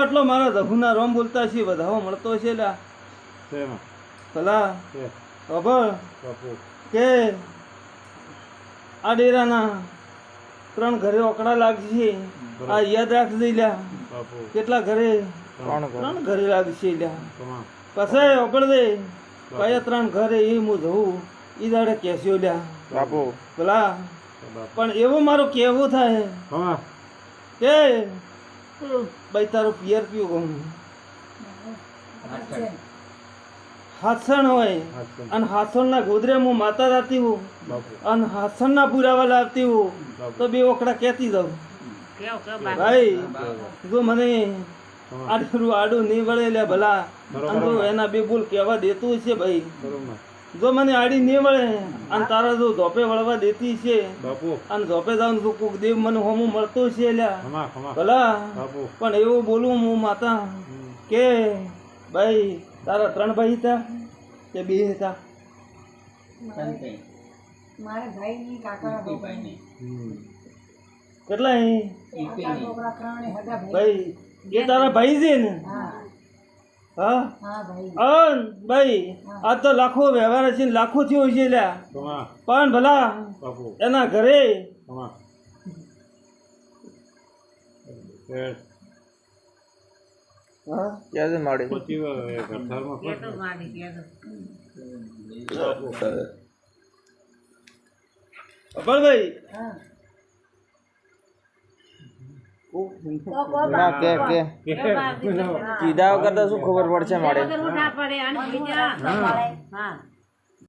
એટલો મારા રઘુના રોમ બોલતા છે વધાવો મળતો છે લા ભલા ખબર કે આ ડેરાના 3 ઘરે ઓકડા લાગશે આ યાદ રાખજે લ્યા કેટલા ઘરે 3 ઘરે લાગશે લ્યા પછી ઓકળ દે કયા 3 ઘરે એ હું જવું ઈ દાડે કેસ્યો લ્યા બાપુ ભલા પણ એવું મારું કેવું થાય કે ભાઈ તારું પિયર પીવું કહું હાથસણ હોય અને હાથસણના ગોદરે હું માતા જાતી હું અને હાથસણના પુરાવા લાવતી હું તો 2 ઓકડા કહેતી જાઉં ભાઈ જો મને આડું નહીં વળે લે ભલા અને જો એના 2 બોલ કહેવા દેતું છે ભાઈ જો મને આડી નહીં વળે અને તારા જો ધોપે વળવા દેતી છે અને ધોપે જાઉં તો કોક દેવ મને હોમું મળતો છે લ્યા ભલા પણ એવું બોલું હું માતા કે ભાઈ તારા 3 ભાઈ હતા કે 2 હતા મારા ભાઈ કાકા કેટલા ભાઈ એ તારા ભાઈ છે ને હા ભાઈ આ તો લાખો વ્યવહાર છે લાખો થયો છે લ્યા પણ ભલા એના ઘરે ક્યાં મળે ભાઈ કીધા વગર તો શું ખબર પડશે મારે